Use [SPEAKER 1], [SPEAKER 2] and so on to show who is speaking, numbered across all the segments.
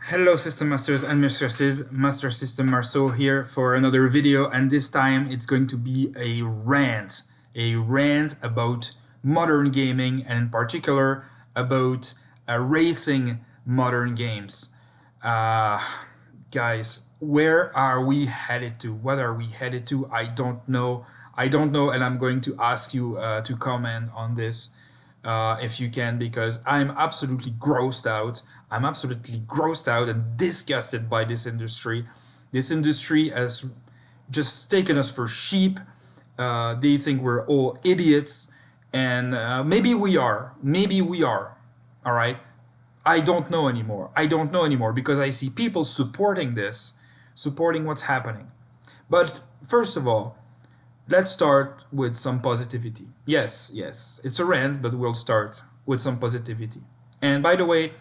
[SPEAKER 1] Hello System Masters and Mistresses, Master System Marceau here for another video, and this time it's going to be a rant about modern gaming, and in particular about racing modern games. Uh, Guys, where are we headed to? What are we headed to? I don't know. And I'm going to ask you to comment on this if you can, because I'm absolutely grossed out. I'm absolutely grossed out and disgusted by this industry. This industry has just taken us for sheep. They think we're all idiots, and maybe we are. Maybe we are. All right. I don't know anymore. I don't know anymore because I see people supporting this, supporting what's happening. But first of all, let's start with some positivity. Yes, it's a rant, but we'll start with some positivity. And by the way,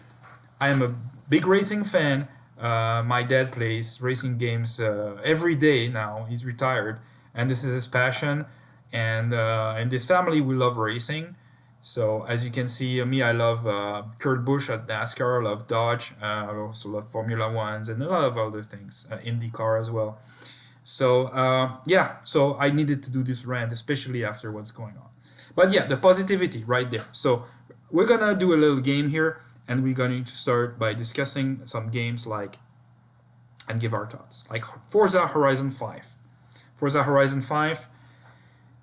[SPEAKER 1] I am a big racing fan. My dad plays racing games every day now. He's retired, and this is his passion. And in this family, we love racing. So as you can see, me, I love Kurt Busch at NASCAR. I love Dodge. I also love Formula Ones and a lot of other things, IndyCar as well. So yeah, so I needed to do this rant, especially after what's going on. But yeah, the positivity right there. So we're gonna do a little game here, and we're going to start by discussing some games and give our thoughts. Like Forza Horizon 5. Forza Horizon 5,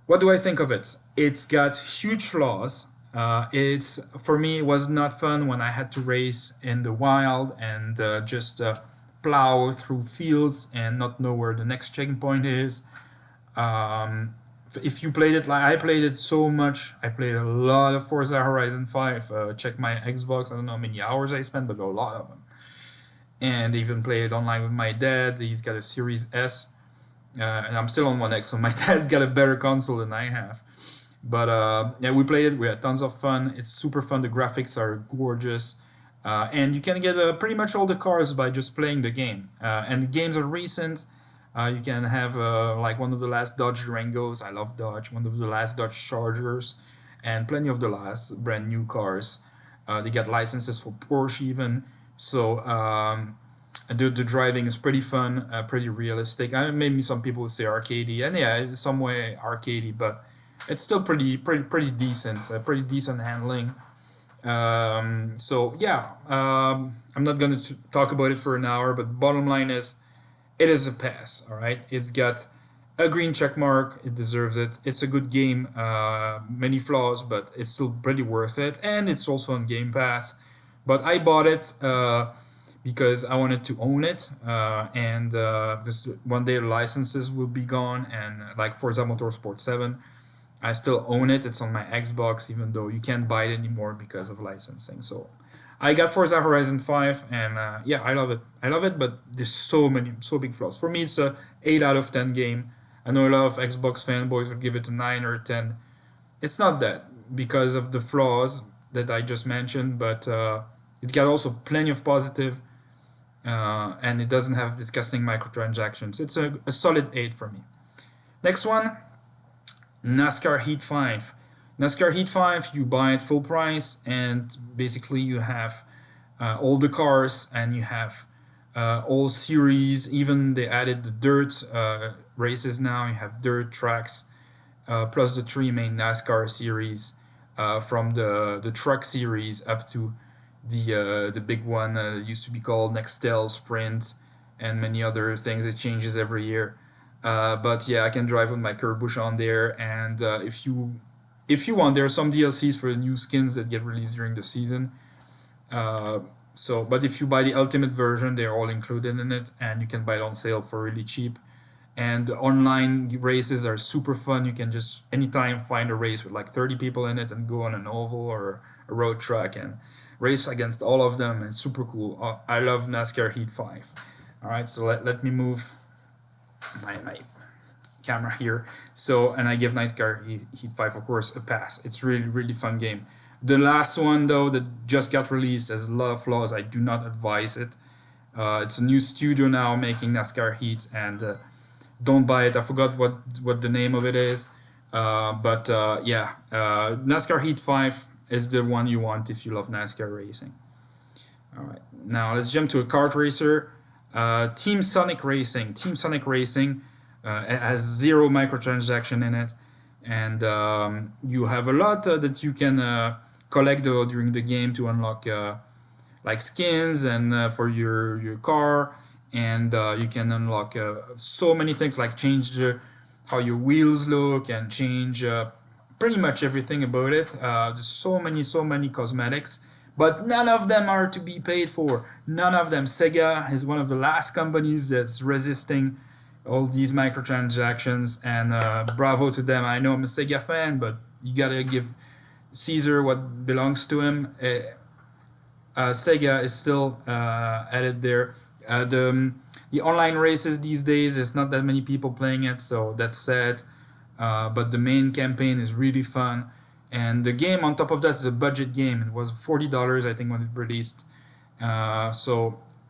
[SPEAKER 1] what do I think of it? It's got huge flaws. It's for me, it was not fun when I had to race in the wild and just plow through fields and not know where the next checkpoint is. If you played it like I played it so much, I played a lot of Forza Horizon 5. Check my Xbox, I don't know how many hours I spent, but a lot of them. And even played it online with my dad. He's got a Series S, and I'm still on One X, so my dad's got a better console than I have. But yeah, we played it. We had tons of fun. It's super fun. The graphics are gorgeous. And you can get pretty much all the cars by just playing the game. And the games are recent. You can have like one of the last Dodge Durangos. I love Dodge. One of the last Dodge Chargers. And plenty of the last brand new cars. They got licenses for Porsche even. So the driving is pretty fun, pretty realistic. Maybe some people would say arcadey. And yeah, some way arcadey. But it's still pretty decent. Pretty decent handling. So yeah, I'm not going to talk about it for an hour, but bottom line is, it is a pass. All right, it's got a green check mark. It deserves it. It's a good game. Many flaws, but it's still pretty worth it, and it's also on Game Pass. But I bought it because I wanted to own it, and because one day the licenses will be gone, and like Forza Motorsport 7. I still own it. It's on my Xbox, even though you can't buy it anymore because of licensing. So I got Forza Horizon 5, and yeah, I love it. I love it, but there's so big flaws. For me, it's a 8 out of 10 game. I know a lot of Xbox fanboys would give it a 9 or a 10. It's not that because of the flaws that I just mentioned, but it got also plenty of positive, and it doesn't have disgusting microtransactions. It's a solid 8 for me. Next one, NASCAR Heat 5. NASCAR Heat 5, you buy it full price, and basically you have all the cars, and you have all series. Even they added the dirt races now. You have dirt tracks, plus the 3 main NASCAR series, from the truck series up to the big one that used to be called Nextel Sprint, and many other things. It changes every year. But yeah, I can drive with my Kurt Busch on there, and if you want, there are some DLCs for the new skins that get released during the season. But if you buy the ultimate version, they're all included in it, and you can buy it on sale for really cheap. And the online races are super fun. You can just anytime find a race with like 30 people in it and go on an oval or a road track and race against all of them. It's super cool. I love NASCAR Heat 5. All right, so let me move my camera here. So, and I give NASCAR Heat 5, of course, a pass. It's really fun game. The last one though that just got released has a lot of flaws. I do not advise it. It's a new studio now making NASCAR Heat, and don't buy it. I forgot what the name of it is. But yeah, NASCAR Heat 5 is the one you want if you love NASCAR racing. All right, now let's jump to a kart racer. Team Sonic Racing. Team Sonic Racing has zero microtransaction in it, and you have a lot that you can collect during the game to unlock like skins and for your car, and you can unlock so many things like change how your wheels look and change pretty much everything about it. There's so many cosmetics, but none of them are to be paid for. None of them. Sega is one of the last companies that's resisting all these microtransactions, and bravo to them. I know I'm a Sega fan, but you gotta give Caesar what belongs to him. Sega is still at it there. The online races these days, there's not that many people playing it, so that's sad. But the main campaign is really fun, and the game on top of that is a budget game. It was $40, I think, when it released.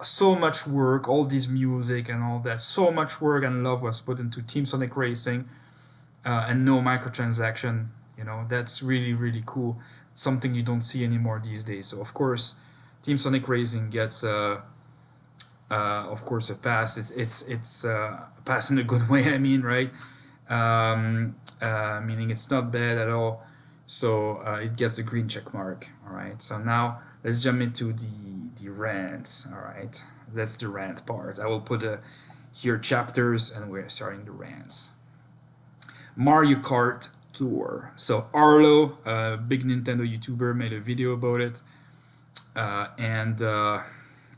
[SPEAKER 1] So much work, all this music and all that, so much work and love was put into Team Sonic Racing, and no microtransaction. That's really cool. Something you don't see anymore these days. So of course, Team Sonic Racing gets of course a pass. It's a pass in a good way. I mean, right? Meaning it's not bad at all. So it gets the green check mark. All right. So now let's jump into the rants. All right. That's the rant part. I will put here chapters, and we're starting the rants. Mario Kart Tour. So Arlo, a big Nintendo YouTuber, made a video about it, and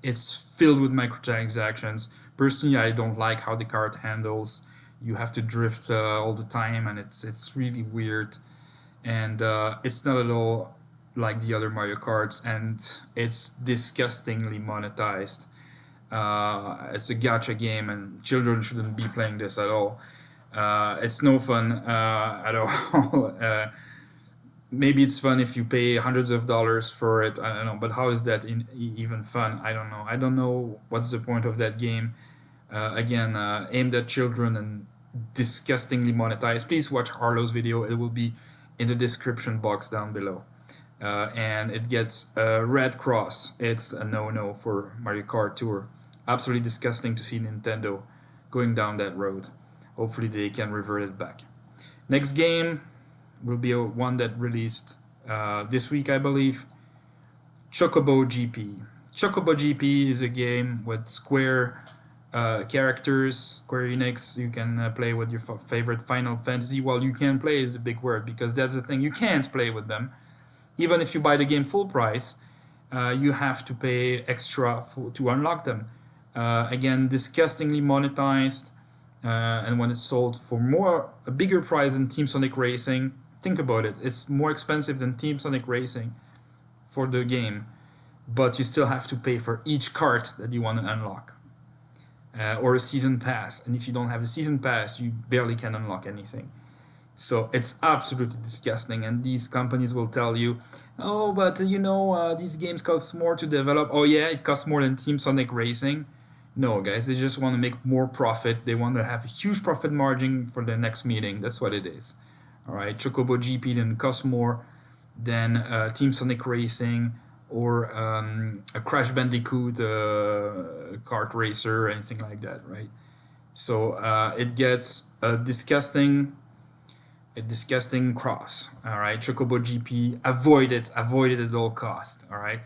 [SPEAKER 1] it's filled with microtransactions. Personally, I don't like how the kart handles. You have to drift all the time, and it's really weird, and it's not at all like the other Mario Karts, and it's disgustingly monetized. It's a gacha game, and children shouldn't be playing this at all. It's no fun at all. Maybe it's fun if you pay hundreds of dollars for it. I don't know, but how is that even fun? I don't know. I don't know what's the point of that game. Again, aimed at children and disgustingly monetized. Please watch Arlo's video. It will be in the description box down below. And it gets a red cross. It's a no-no for Mario Kart Tour. Absolutely disgusting to see Nintendo going down that road. Hopefully they can revert it back. Next game will be one that released this week, I believe. Chocobo GP. Chocobo GP is a game with Square characters, Square Enix. You can play with your favorite Final Fantasy. Well, you can play is the big word, because that's the thing. You can't play with them. Even if you buy the game full price, you have to pay extra to unlock them. Again, disgustingly monetized. And when it's sold for a bigger price than Team Sonic Racing, think about it. It's more expensive than Team Sonic Racing for the game, but you still have to pay for each kart that you want to unlock, or a season pass. And if you don't have a season pass, you barely can unlock anything. So it's absolutely disgusting. And these companies will tell you, oh, but these games cost more to develop. Oh yeah, it costs more than Team Sonic Racing. No, guys, they just want to make more profit. They want to have a huge profit margin for the next meeting. That's what it is. All right, Chocobo GP didn't cost more than Team Sonic Racing or a Crash Bandicoot kart racer or anything like that, right? So it gets a disgusting cross. All right, Chocobo GP, avoid it at all cost. All right.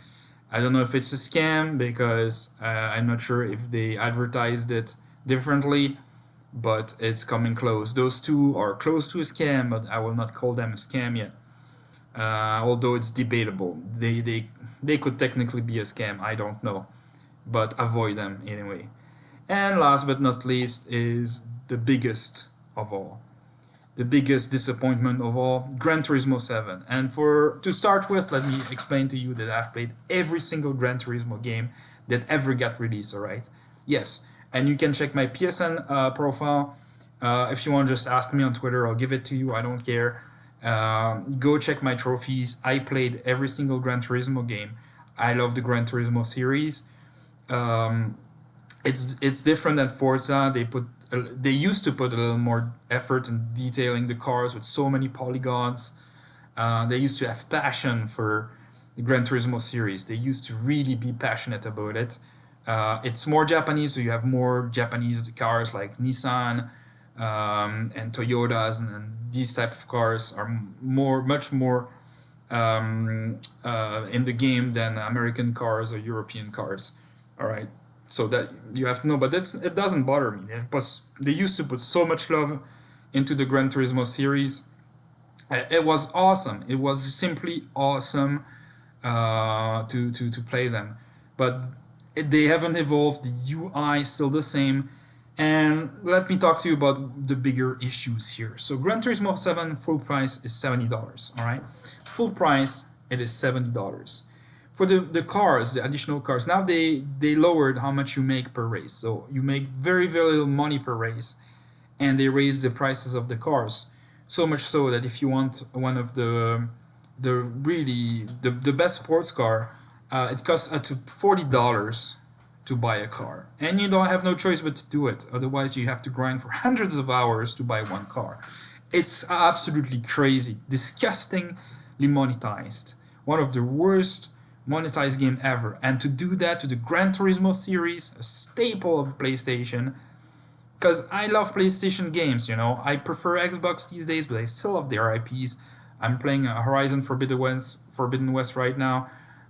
[SPEAKER 1] I don't know if it's a scam, because I'm not sure if they advertised it differently, but it's coming close. Those two are close to a scam, but I will not call them a scam yet. Although it's debatable. They could technically be a scam, I don't know. But avoid them anyway. And last but not least is the biggest of all. The biggest disappointment of all, Gran Turismo 7. And to start with, let me explain to you that I've played every single Gran Turismo game that ever got released, alright? Yes, and you can check my PSN profile. If you want to just ask me on Twitter, I'll give it to you, I don't care. Go check my trophies. I played every single Gran Turismo game. I love the Gran Turismo series. It's different than Forza. They used to put a little more effort in detailing the cars with so many polygons. They used to have passion for the Gran Turismo series. They used to really be passionate about it. It's more Japanese, so you have more Japanese cars like Nissan and Toyotas, and these type of cars are much more in the game than American cars or European cars. All right, so that you have to know, but it doesn't bother me. They used to put so much love into the Gran Turismo series. It was awesome. It was simply awesome to play them, but they haven't evolved. The UI is still the same. And let me talk to you about the bigger issues here. So Gran Turismo 7 full price is $70. All right, full price it is $70. For the cars, the additional cars, now they lowered how much you make per race. So you make very little money per race, and they raised the prices of the cars. So much so that if you want one of the best sports car, it costs up to $40 to buy a car, and you don't have no choice but to do it. Otherwise, you have to grind for hundreds of hours to buy one car. It's absolutely crazy, disgustingly monetized. One of the worst monetized game ever, and to do that to the Gran Turismo series, a staple of PlayStation. Because I love PlayStation games, you know. I prefer Xbox these days, but I still love their IPs. I'm playing Horizon Forbidden West right now.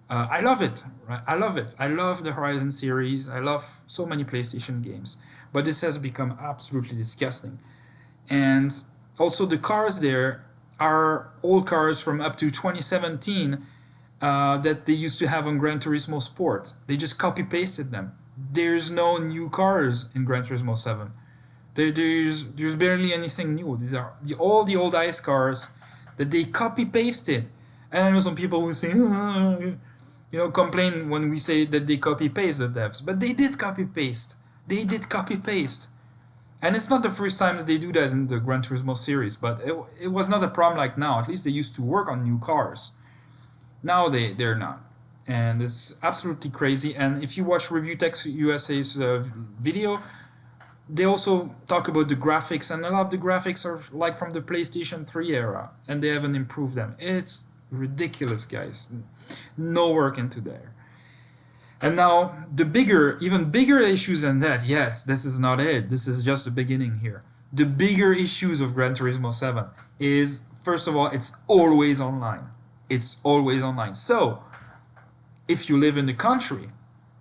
[SPEAKER 1] I love it. I love it. I love the Horizon series. I love so many PlayStation games. But this has become absolutely disgusting. And also the cars there are old cars from up to 2017 that they used to have on Gran Turismo Sport. They just copy-pasted them. There's no new cars in Gran Turismo 7. There's barely anything new. These are all the old ice cars that they copy-pasted. And I know some people will say, complain when we say that they copy-paste the devs. But they did copy-paste. They did copy-paste. And it's not the first time that they do that in the Gran Turismo series, but it was not a problem like now. At least they used to work on new cars. Now they're not. And it's absolutely crazy. And if you watch Review Tech USA's video, they also talk about the graphics, and a lot of the graphics are like from the PlayStation 3 era, and they haven't improved them. It's ridiculous, guys. No work into there. And now the even bigger issues than that, yes, this is not it. This is just the beginning here. The bigger issues of Gran Turismo 7 is, first of all, it's always online. It's always online. So if you live in the country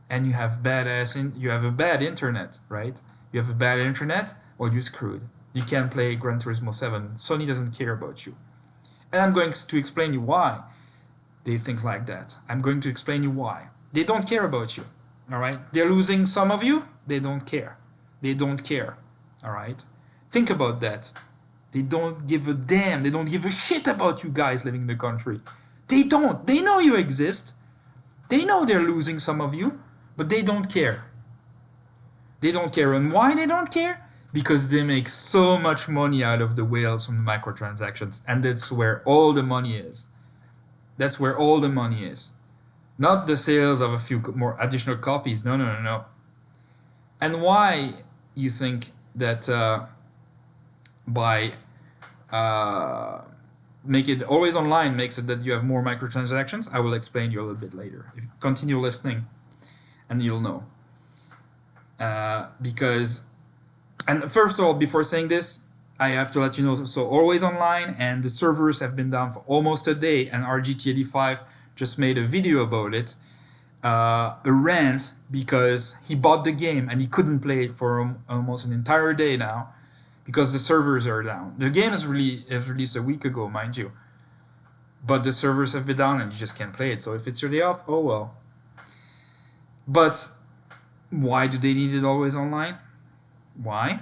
[SPEAKER 1] and you have a bad internet, right? You have a bad internet, well, you're screwed. You can't play Gran Turismo 7. Sony doesn't care about you. And I'm going to explain you why they think like that. I'm going to explain you why. They don't care about you, all right? They're losing some of you. They don't care. They don't care, all right? Think about that. They don't give a damn. They don't give a shit about you guys living in the country. They don't. They know you exist. They know they're losing some of you, but they don't care. They don't care. And why they don't care? Because they make so much money out of the whales from the microtransactions, and that's where all the money is. That's where all the money is. Not the sales of a few more additional copies. No. And why you think that by make it always online makes it that you have more microtransactions? I will explain you a little bit later. If you continue listening, and you'll know. And first of all, before saying this, I have to let you know, so always online, and the servers have been down for almost a day, and RGT85 just made a video about it, a rant, because he bought the game and he couldn't play it for almost an entire day now, because the servers are down. The game is released a week ago, mind you, but the servers have been down and you just can't play it. So if it's your day off, oh well. But why do they need it always online? Why?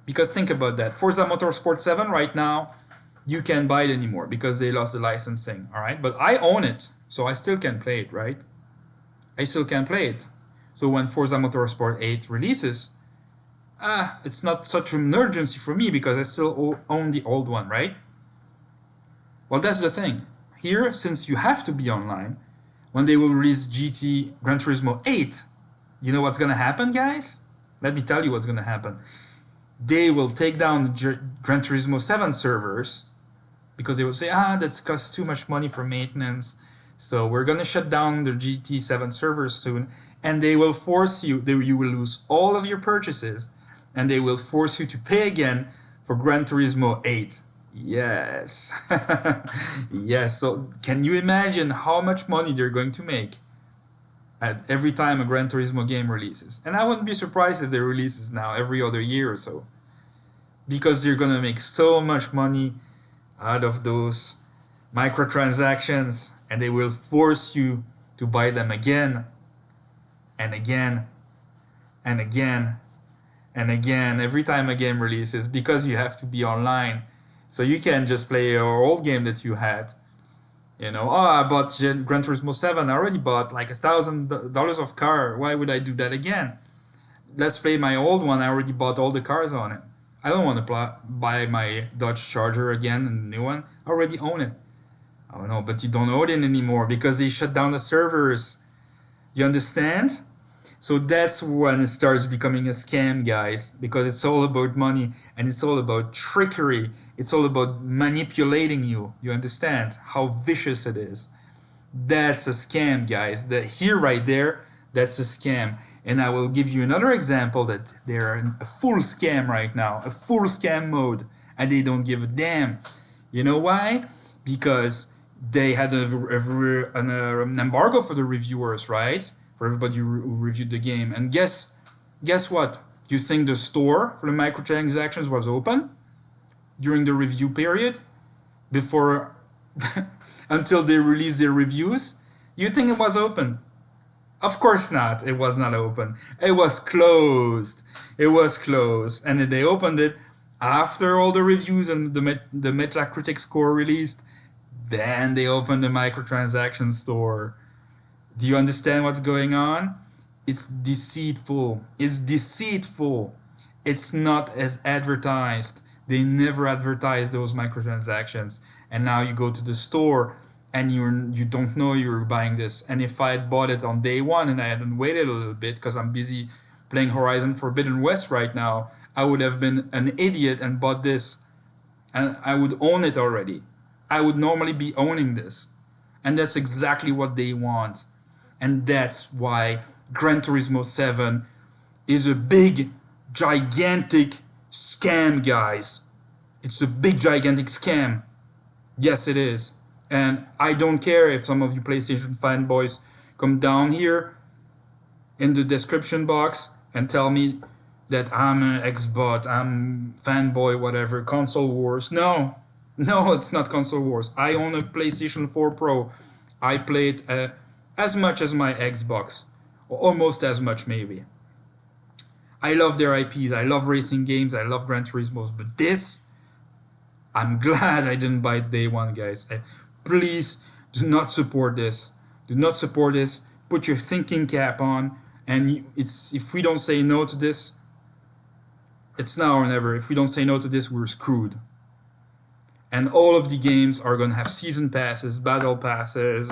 [SPEAKER 1] Because think about that. Forza Motorsport 7 right now, you can't buy it anymore because they lost the licensing, all right? But I own it, so I still can play it, right? I still can play it. So when Forza Motorsport 8 releases, it's not such an urgency for me because I still own the old one, right? Well, that's the thing. Here, since you have to be online, when they will release Gran Turismo 8, you know what's going to happen, guys? Let me tell you what's going to happen. They will take down the Gran Turismo 7 servers because they will say, that costs too much money for maintenance. So we're gonna shut down the GT7 servers soon, and they will force you. You will lose all of your purchases, and they will force you to pay again for Gran Turismo 8. Yes, yes. So can you imagine how much money they're going to make at every time a Gran Turismo game releases? And I wouldn't be surprised if they release it now every other year or so, because they're gonna make so much money out of those microtransactions, and they will force you to buy them again and again and again and again every time a game releases, because you have to be online. So you can't just play your old game that you had. You know, oh, I bought Gran Turismo 7. I already bought like $1,000 of car. Why would I do that again? Let's play my old one. I already bought all the cars on it. I don't want to buy my Dodge Charger again and the new one. I already own it. Oh no, but you don't own it anymore because they shut down the servers. You understand? So that's when it starts becoming a scam, guys, because it's all about money and it's all about trickery. It's all about manipulating you. You understand how vicious it is? That's a scam, guys. Here right there, that's a scam. And I will give you another example that they're in a full scam right now, a full scam mode, and they don't give a damn. You know why? Because they had an embargo for the reviewers, right? For everybody who reviewed the game. And guess what? You think the store for the microtransactions was open during the review period? Before, until they released their reviews? You think it was open? Of course not. It was not open. It was closed. It was closed. And then they opened it after all the reviews and the Metacritic score released. Then they opened the microtransaction store. Do you understand what's going on? It's deceitful. It's deceitful. It's not as advertised. They never advertise those microtransactions. And now you go to the store and you don't know you're buying this. And if I had bought it on day one and I hadn't waited a little bit because I'm busy playing Horizon Forbidden West right now, I would have been an idiot and bought this. And I would own it already. I would normally be owning this. And that's exactly what they want. And that's why Gran Turismo 7 is a big, gigantic scam, guys. It's a big, gigantic scam. Yes, it is. And I don't care if some of you PlayStation fanboys come down here in the description box and tell me that I'm an Xbot, I'm fanboy, whatever, console wars. No, it's not console wars. I own a PlayStation 4 Pro. I play it as much as my Xbox, or almost as much maybe. I love their IPs, I love racing games, I love Gran Turismos, but this, I'm glad I didn't buy it day one, guys. Please do not support this. Do not support this. Put your thinking cap on, and if we don't say no to this, it's now or never. If we don't say no to this, we're screwed. And all of the games are gonna have season passes, battle passes,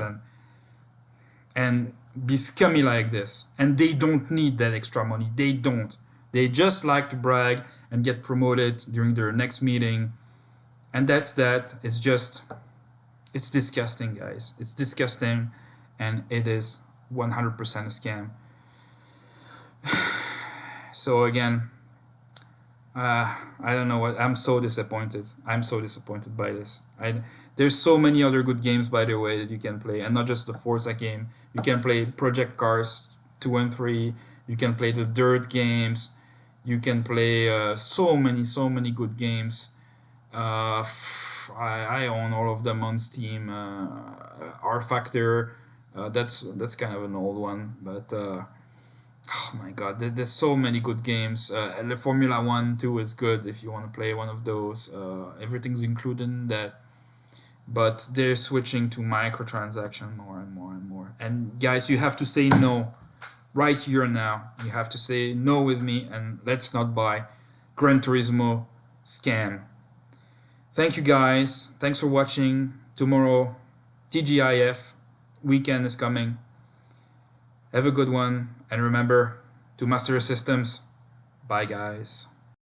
[SPEAKER 1] and be scummy like this. And they don't need that extra money. They don't. They just like to brag and get promoted during their next meeting. And that's that. It's disgusting, guys. It's disgusting, and it is 100% a scam. So again, I don't know what. I'm so disappointed. I'm so disappointed by this. There's so many other good games, by the way, that you can play, and not just the Forza game. You can play Project Cars 2 and 3. You can play the Dirt games. You can play so many good games. I own all of them on Steam. R Factor, that's kind of an old one, but oh my god, there's so many good games. The Formula 1 too is good if you want to play one of those. Everything's included in that, but they're switching to microtransaction more and more and more. And guys, you have to say no right here and now. You have to say no with me, and let's not buy Gran Turismo scam. Thank you, guys. Thanks for watching. Tomorrow, TGIF weekend is coming. Have a good one, and remember to master your systems. Bye, guys.